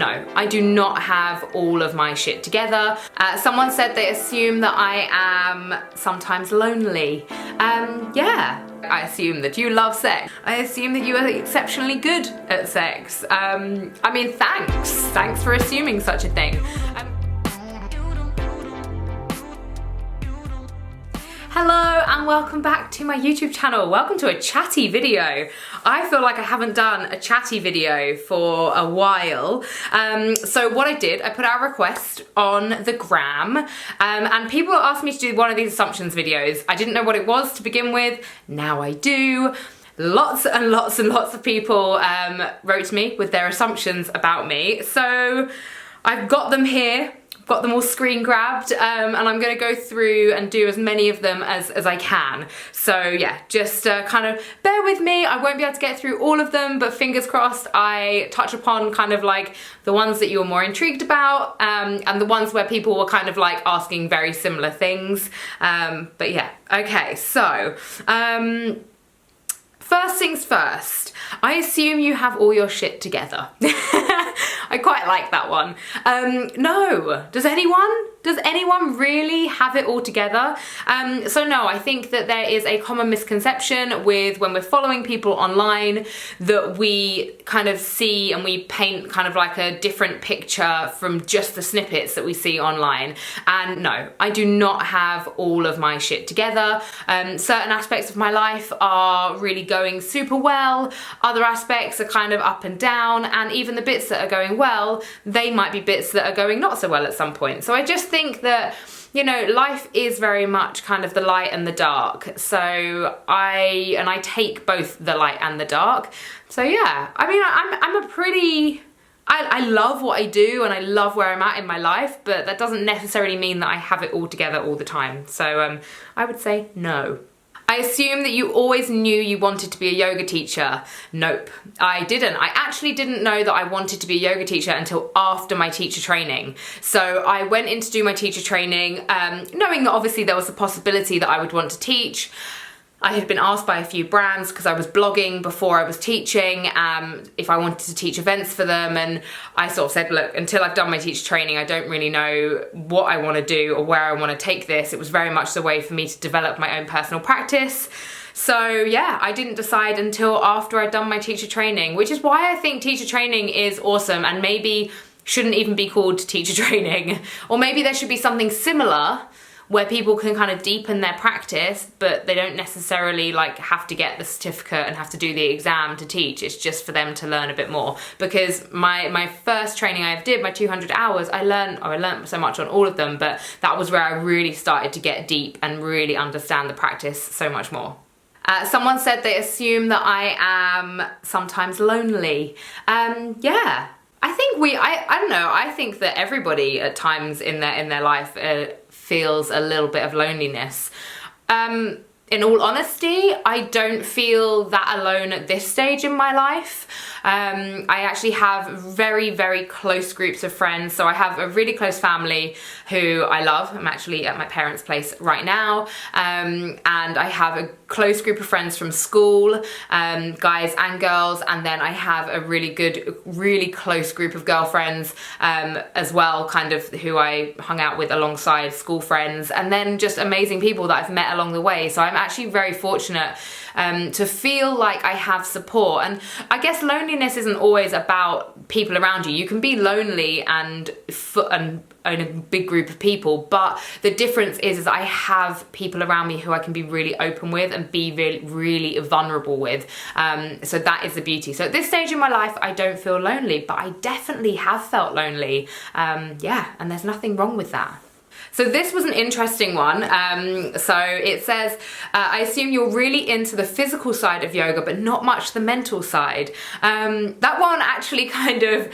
no, I do not have all of my shit together. Someone said they assume that I am sometimes lonely. Yeah. I assume that you love sex. I assume that you are exceptionally good at sex. I mean, thanks. Thanks for assuming such a thing. Hello and welcome back to my YouTube channel. Welcome to a chatty video. I feel like I haven't done a chatty video for a while. So what I did, I put out a request on the gram and people asked me to do one of these assumptions videos. I didn't know what it was to begin with. Now I do. Lots and lots and lots of people wrote to me with their assumptions about me. So I've got them here. Got them all screen grabbed and I'm gonna go through and do as many of them as I can. So yeah, just kind of bear with me. I won't be able to get through all of them, but fingers crossed I touch upon kind of like the ones that you're more intrigued about and the ones where people were kind of like asking very similar things. But yeah, okay, so first things first, I assume you have all your shit together. I quite like that one. No, does anyone really have it all together? So no, I think that there is a common misconception with when we're following people online that we kind of see and we paint kind of like a different picture from just the snippets that we see online. And no, I do not have all of my shit together. Certain aspects of my life are really going super well. Other aspects are kind of up and down, and even the bits that are going well, they might be bits that are going not so well at some point. So I just think that, you know, life is very much kind of the light and the dark. So I take both the light and the dark. So yeah, I mean, I love what I do and I love where I'm at in my life, but that doesn't necessarily mean that I have it all together all the time. So I would say no. I assume that you always knew you wanted to be a yoga teacher. Nope, I didn't. I actually didn't know that I wanted to be a yoga teacher until after my teacher training. So I went in to do my teacher training, knowing that obviously there was a possibility that I would want to teach. I had been asked by a few brands because I was blogging before I was teaching if I wanted to teach events for them, and I sort of said, look, until I've done my teacher training I don't really know what I want to do or where I want to take this. It was very much the way for me to develop my own personal practice. So yeah, I didn't decide until after I'd done my teacher training, which is why I think teacher training is awesome and maybe shouldn't even be called teacher training. Or maybe there should be something similar where people can kind of deepen their practice, but they don't necessarily like have to get the certificate and have to do the exam to teach. It's just for them to learn a bit more. Because my first training I ever did, my 200 hours, I learned so much on all of them, but that was where I really started to get deep and really understand the practice so much more. Someone said they assume that I am sometimes lonely. Yeah. I think I don't know, I think that everybody at times in their life feels a little bit of loneliness. In all honesty, I don't feel that alone at this stage in my life. I actually have very, very close groups of friends. So I have a really close family who I love. I'm actually at my parents' place right now. And I have a close group of friends from school, guys and girls. And then I have a really good, really close group of girlfriends as well, kind of who I hung out with alongside school friends. And then just amazing people that I've met along the way. So I'm actually very fortunate to feel like I have support. And I guess loneliness isn't always about people around you. You can be lonely and own a big group of people, but the difference is I have people around me who I can be really open with and be really, really vulnerable with. So that is the beauty. So at this stage in my life, I don't feel lonely, but I definitely have felt lonely. Yeah, and there's nothing wrong with that. So this was an interesting one. So it says, I assume you're really into the physical side of yoga, but not much the mental side. That one actually kind of,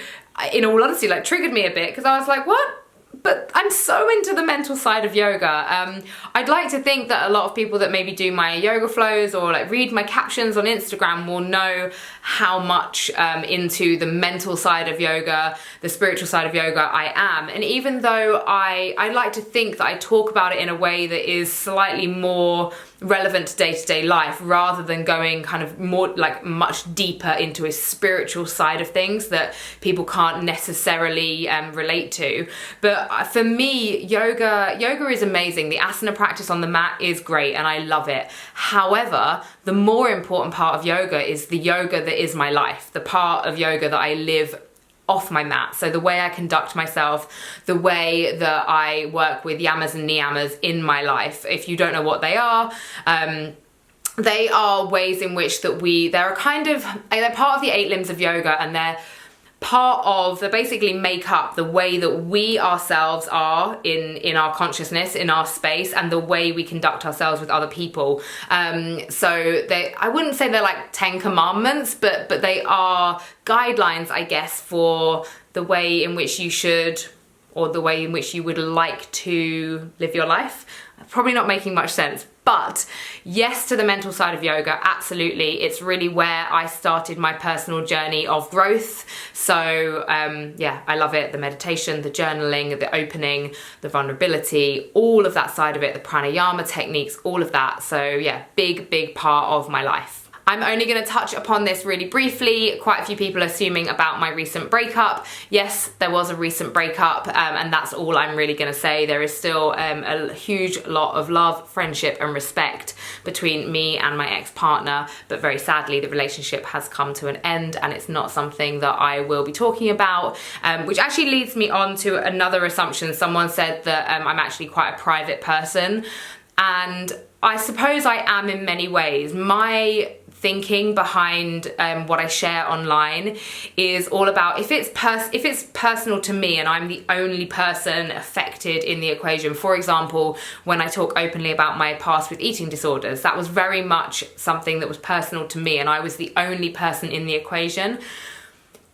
in all honesty, like triggered me a bit because I was like, what? But I'm so into the mental side of yoga. I'd like to think that a lot of people that maybe do my yoga flows or like read my captions on Instagram will know how much into the mental side of yoga, the spiritual side of yoga I am. And even though I like to think that I talk about it in a way that is slightly more relevant to day-to-day life, rather than going kind of more like much deeper into a spiritual side of things that people can't necessarily relate to. But for me, yoga is amazing. The asana practice on the mat is great and I love it. However, the more important part of yoga is the yoga that is my life, the part of yoga that I live off my mat. So the way I conduct myself, the way that I work with yamas and niyamas in my life. If you don't know what they are ways in which that they're part of the 8 limbs of yoga, and they basically make up the way that we ourselves are in our consciousness, in our space, and the way we conduct ourselves with other people. I wouldn't say they're like 10 commandments, but they are guidelines, I guess, for the way in which you should, or the way in which you would like to live your life. Probably not making much sense. But yes to the mental side of yoga, absolutely. It's really where I started my personal journey of growth. So yeah, I love it. The meditation, the journaling, the opening, the vulnerability, all of that side of it, the pranayama techniques, all of that. So yeah, big part of my life. I'm only going to touch upon this really briefly. Quite a few people are assuming about my recent breakup. Yes, there was a recent breakup, and that's all I'm really going to say. There is still a huge lot of love, friendship and respect between me and my ex-partner, but very sadly the relationship has come to an end, and it's not something that I will be talking about, which actually leads me on to another assumption. Someone said that I'm actually quite a private person, and I suppose I am in many ways. My thinking behind what I share online is all about if it's personal to me and I'm the only person affected in the equation. For example, when I talk openly about my past with eating disorders, that was very much something that was personal to me and I was the only person in the equation.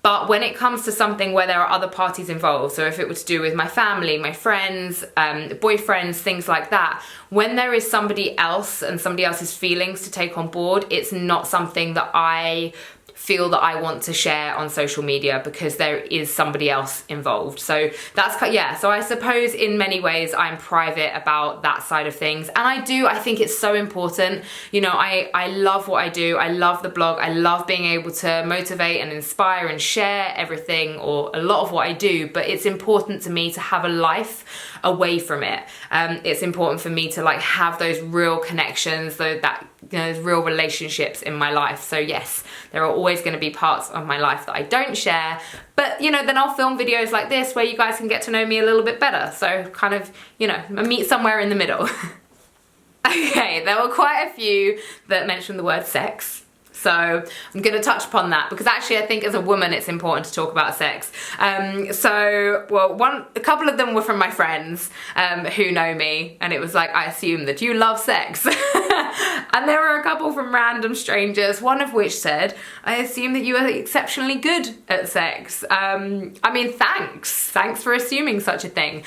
But when it comes to something where there are other parties involved, so if it were to do with my family, my friends, boyfriends, things like that, when there is somebody else and somebody else's feelings to take on board, it's not something that I feel that I want to share on social media because there is somebody else involved. So so I suppose in many ways I'm private about that side of things. And I think it's so important. You know, I love what I do. I love the blog. I love being able to motivate and inspire and share everything, or a lot of what I do, but it's important to me to have a life away from it. It's important for me to like have those real connections, those real relationships in my life. So yes, there are always going to be parts of my life that I don't share, but then I'll film videos like this where you guys can get to know me a little bit better. So kind of, meet somewhere in the middle. Okay, there were quite a few that mentioned the word sex. So I'm going to touch upon that because actually I think as a woman it's important to talk about sex. A couple of them were from my friends who know me, and it was like, I assume that you love sex. And there were a couple from random strangers, one of which said, I assume that you are exceptionally good at sex. I mean, thanks for assuming such a thing.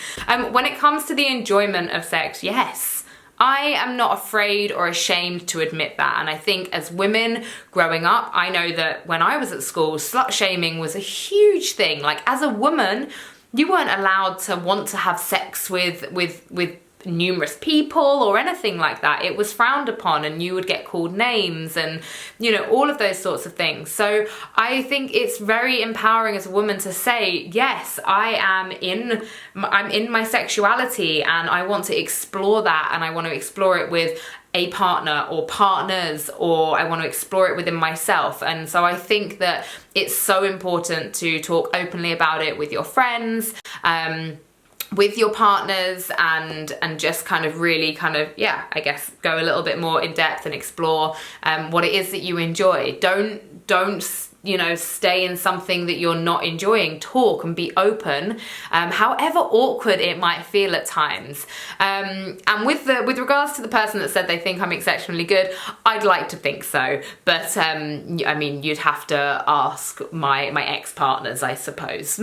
When it comes to the enjoyment of sex, yes. I am not afraid or ashamed to admit that, and I think as women growing up, I know that when I was at school, slut shaming was a huge thing. Like as a woman, you weren't allowed to want to have sex with numerous people or anything like that. It was frowned upon and you would get called names and all of those sorts of things. So I think it's very empowering as a woman to say, yes, I'm in my sexuality and I want to explore that, and I want to explore it with a partner or partners, or I want to explore it within myself. And so I think that it's so important to talk openly about it with your friends, with your partners, and just kind of really I guess go a little bit more in depth and explore what it is that you enjoy. Don't stay in something that you're not enjoying. Talk and be open, however awkward it might feel at times. And with regards to the person that said they think I'm exceptionally good, I'd like to think so, but I mean, you'd have to ask my ex-partners, I suppose.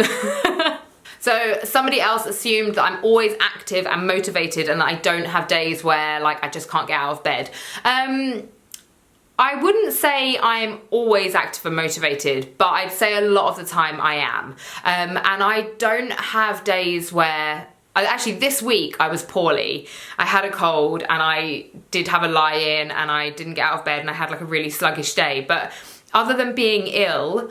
So somebody else assumed that I'm always active and motivated and that I don't have days where like I just can't get out of bed. I wouldn't say I'm always active and motivated, but I'd say a lot of the time I am. And I don't have days where Actually, this week I was poorly. I had a cold and I did have a lie-in and I didn't get out of bed and I had like a really sluggish day. But other than being ill,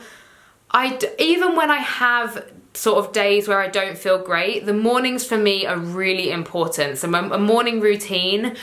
even when I have sort of days where I don't feel great, the mornings for me are really important. So a morning routine,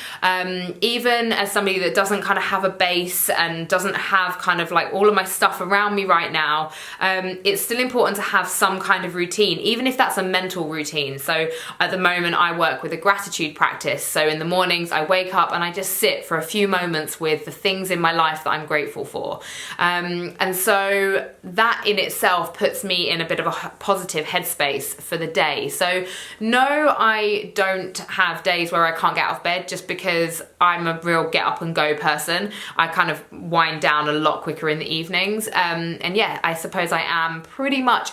even as somebody that doesn't kind of have a base and doesn't have kind of like all of my stuff around me right now, it's still important to have some kind of routine, even if that's a mental routine. So at the moment I work with a gratitude practice. So in the mornings I wake up and I just sit for a few moments with the things in my life that I'm grateful for. And so that in itself puts me in a bit of a positive headspace for the day. So no, I don't have days where I can't get out of bed just because I'm a real get up and go person. I kind of wind down a lot quicker in the evenings. And yeah, I suppose I am pretty much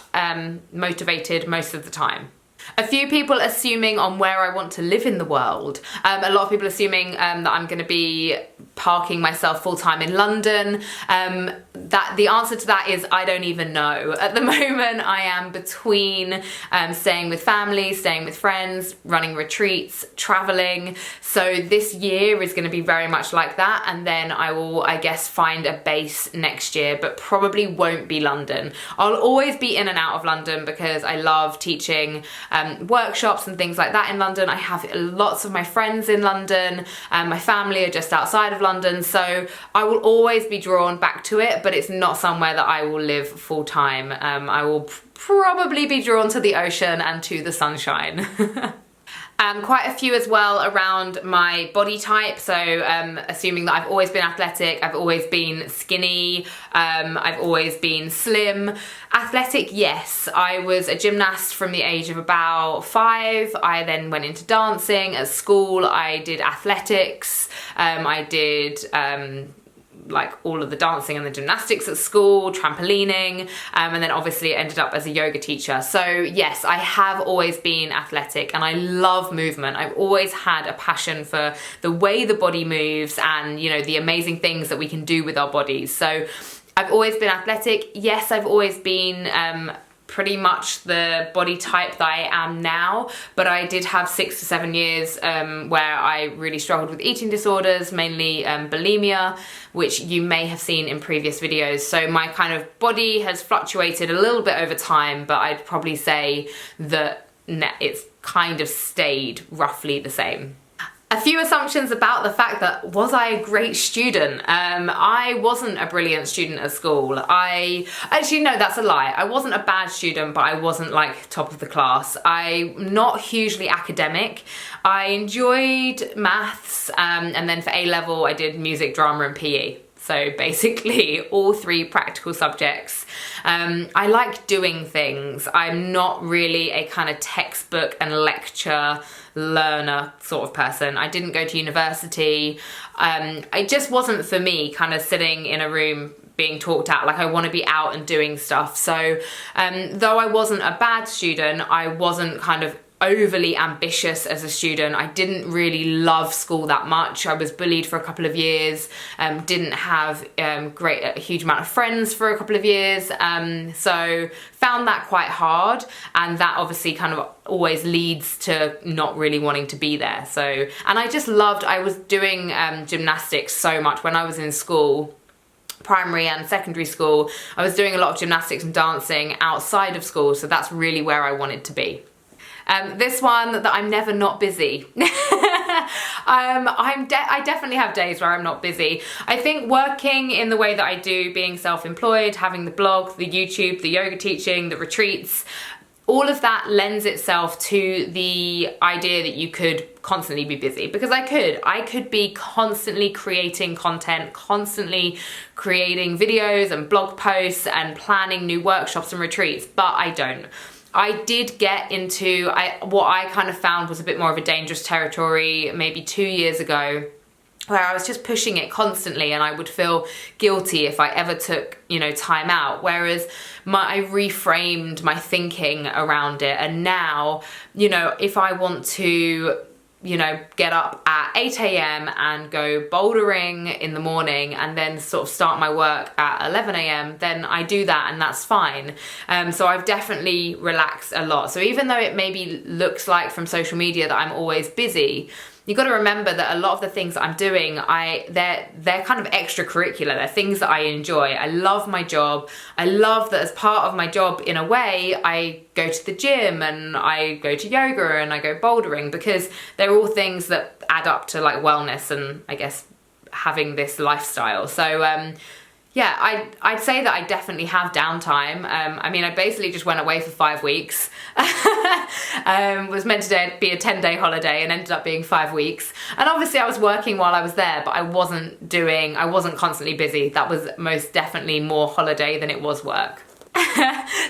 motivated most of the time. A few people assuming on where I want to live in the world. A lot of people assuming that I'm going to be parking myself full-time in London. That the answer to that is I don't even know. At the moment I am between staying with family, staying with friends, running retreats, traveling. So this year is going to be very much like that, and then I will, I guess, find a base next year, but probably won't be London. I'll always be in and out of London because I love teaching workshops and things like that in London. I have lots of my friends in London, my family are just outside of London, so I will always be drawn back to it, but it's not somewhere that I will live full time. I will probably be drawn to the ocean and to the sunshine. Quite a few as well around my body type, so assuming that I've always been athletic, I've always been skinny, I've always been slim. Athletic, yes. I was a gymnast from the age of about 5. I then went into dancing. At school I did athletics, I did like all of the dancing and the gymnastics at school, trampolining, and then obviously ended up as a yoga teacher. So yes, I have always been athletic and I love movement. I've always had a passion for the way the body moves and, you know, the amazing things that we can do with our bodies. So I've always been athletic. Yes, I've always been pretty much the body type that I am now, but I did have 6 to 7 years where I really struggled with eating disorders, mainly bulimia, which you may have seen in previous videos. So my kind of body has fluctuated a little bit over time, but I'd probably say that it's kind of stayed roughly the same. A few assumptions about the fact that, was I a great student? I wasn't a brilliant student at school. Actually, no, that's a lie. I wasn't a bad student, but I wasn't like top of the class. I'm not hugely academic. I enjoyed maths, and then for A-level I did music, drama and PE. So basically all 3 practical subjects. I like doing things. I'm not really a kind of textbook and lecture learner sort of person. I didn't go to university. It just wasn't for me, kind of sitting in a room being talked at. Like, I want to be out and doing stuff. So though I wasn't a bad student, I wasn't kind of overly ambitious as a student. I didn't really love school that much. I was bullied for a couple of years, didn't have a huge amount of friends for a couple of years, so found that quite hard, and that obviously kind of always leads to not really wanting to be there. So, and I just loved, I was doing gymnastics so much when I was in school. Primary and secondary school, I was doing a lot of gymnastics and dancing outside of school, so that's really where I wanted to be. This one, that I'm never not busy. I definitely have days where I'm not busy. I think working in the way that I do, being self-employed, having the blog, the YouTube, the yoga teaching, the retreats, all of that lends itself to the idea that you could constantly be busy, because I could be constantly creating content, constantly creating videos and blog posts and planning new workshops and retreats, but I don't. I did get into what I kind of found was a bit more of a dangerous territory maybe 2 years ago, where I was just pushing it constantly and I would feel guilty if I ever took, you know, time out. Whereas I reframed my thinking around it, and now, you know, if I want to you know, get up at 8 a.m. and go bouldering in the morning and then sort of start my work at 11 a.m., then I do that and that's fine. So I've definitely relaxed a lot. So even though it maybe looks like from social media that I'm always busy, you've got to remember that a lot of the things that I'm doing, they're kind of extracurricular. They're things that I enjoy. I love my job. I love that as part of my job, in a way, I go to the gym and I go to yoga and I go bouldering, because they're all things that add up to like wellness and I guess having this lifestyle. So yeah, I'd say that I definitely have downtime. I mean, I basically just went away for 5 weeks. Was meant to be a 10-day holiday and ended up being 5 weeks. And obviously I was working while I was there, but I wasn't constantly busy. That was most definitely more holiday than it was work.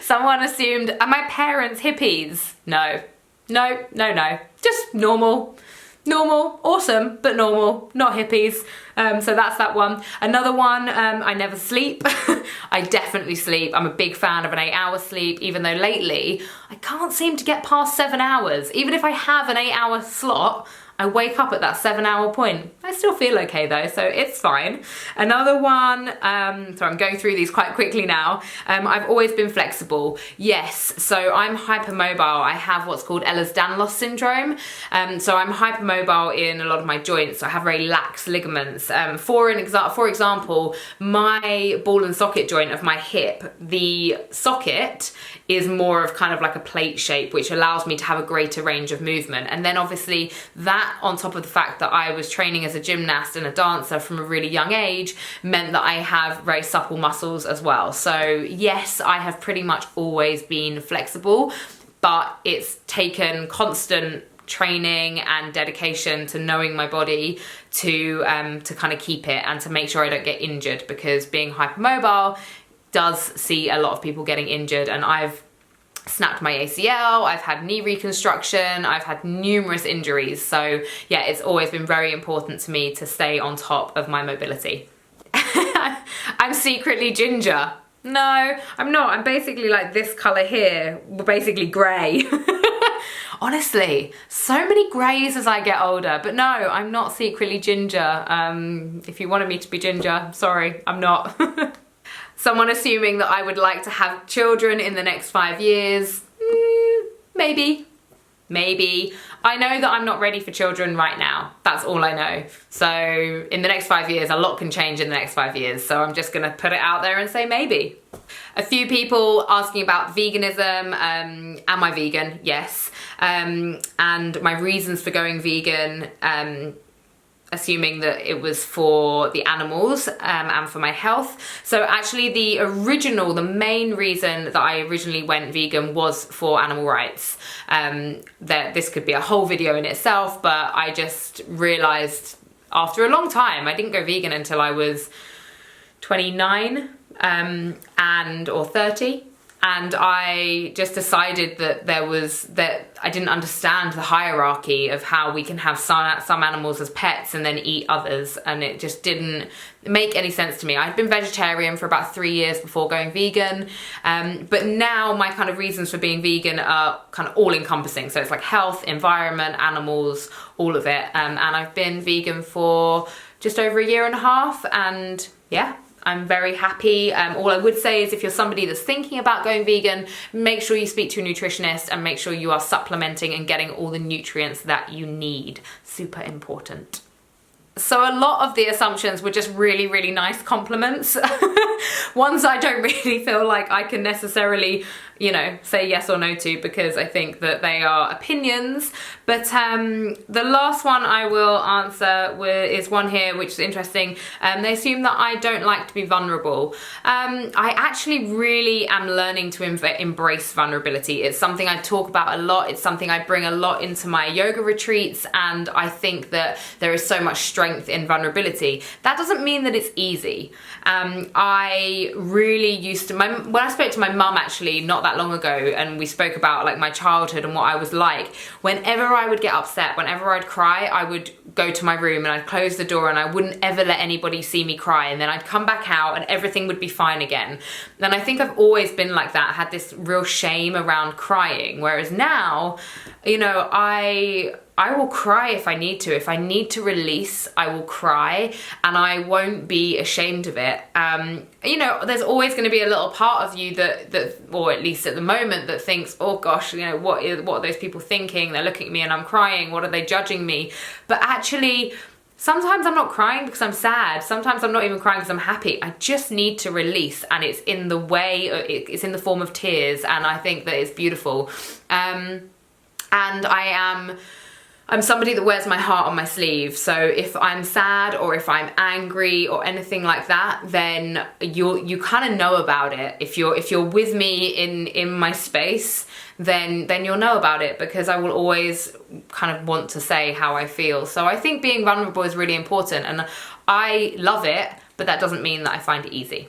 Someone assumed, are my parents hippies? No. Just normal. Normal, awesome, but normal, not hippies. So that's that one. Another one, I never sleep. I definitely sleep. I'm a big fan of an 8-hour sleep, even though lately I can't seem to get past 7 hours. Even if I have an 8-hour slot, I wake up at that 7-hour point. I still feel okay though, so it's fine. Another one, so I'm going through these quite quickly now. I've always been flexible. Yes, so I'm hypermobile. I have what's called Ehlers-Danlos syndrome. So I'm hypermobile in a lot of my joints. I have very lax ligaments. For example, my ball and socket joint of my hip, the socket is more of kind of like a plate shape, which allows me to have a greater range of movement. And then obviously that, on top of the fact that I was training as a gymnast and a dancer from a really young age, meant that I have very supple muscles as well. So yes, I have pretty much always been flexible, but it's taken constant training and dedication to knowing my body to kind of keep it and to make sure I don't get injured, because being hypermobile does see a lot of people getting injured, and I've snapped my ACL, I've had knee reconstruction, I've had numerous injuries. So yeah, it's always been very important to me to stay on top of my mobility. I'm secretly ginger. No, I'm not. I'm basically like this color here, basically gray. Honestly, so many greys as I get older, but no, I'm not secretly ginger. If you wanted me to be ginger, sorry, I'm not. Someone assuming that I would like to have children in the next 5 years. Maybe. I know that I'm not ready for children right now. That's all I know. So in the next 5 years, a lot can change in the next 5 years. So I'm just gonna put it out there and say maybe. A few people asking about veganism. Am I vegan? Yes. And my reasons for going vegan, assuming that it was for the animals and for my health. So actually the main reason that I originally went vegan was for animal rights. That this could be a whole video in itself, but I just realized after a long time, I didn't go vegan until I was 29 or 30. And I just decided that I didn't understand the hierarchy of how we can have some animals as pets and then eat others, and it just didn't make any sense to me. I'd been vegetarian for about 3 years before going vegan, but now my kind of reasons for being vegan are kind of all-encompassing. So it's like health, environment, animals, all of it. And I've been vegan for just over 1.5 years, and yeah, I'm very happy. All I would say is if you're somebody that's thinking about going vegan, make sure you speak to a nutritionist and make sure you are supplementing and getting all the nutrients that you need. Super important. So a lot of the assumptions were just really, really nice compliments. Ones I don't really feel like I can necessarily, you know, say yes or no to, because I think that they are opinions. But the last one I will answer is one here which is interesting. They assume that I don't like to be vulnerable. I actually really am learning to embrace vulnerability. It's something I talk about a lot. It's something I bring a lot into my yoga retreats, and I think that there is so much strength in vulnerability. That doesn't mean that it's easy. I really used to, when I spoke to my mum actually not that long ago, and we spoke about like my childhood and what I was like, whenever I would get upset, whenever I'd cry, I would go to my room and I'd close the door and I wouldn't ever let anybody see me cry, and then I'd come back out and everything would be fine again. And I think I've always been like that, had this real shame around crying, whereas now You know, I will cry if I need to. If I need to release, I will cry, and I won't be ashamed of it. You know, there's always going to be a little part of you that, or at least at the moment, that thinks, oh gosh, you know, what are those people thinking? They're looking at me and I'm crying. What are they judging me? But actually, sometimes I'm not crying because I'm sad. Sometimes I'm not even crying because I'm happy. I just need to release, and it's in the way, it's in the form of tears, and I think that it's beautiful. And I'm somebody that wears my heart on my sleeve. So if I'm sad or if I'm angry or anything like that, then you kind of know about it. If you're with me in my space, then you'll know about it, because I will always kind of want to say how I feel. So I think being vulnerable is really important, and I love it, but that doesn't mean that I find it easy.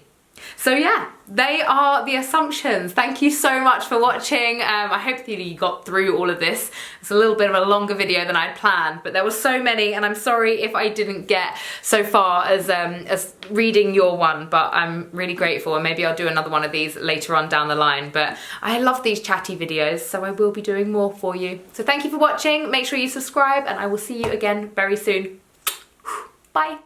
So yeah, they are the assumptions. Thank you so much for watching. I hope that you got through all of this. It's a little bit of a longer video than I'd planned, but there were so many, and I'm sorry if I didn't get so far as reading your one, but I'm really grateful, and maybe I'll do another one of these later on down the line. But I love these chatty videos, so I will be doing more for you. So thank you for watching. Make sure you subscribe, and I will see you again very soon. Bye.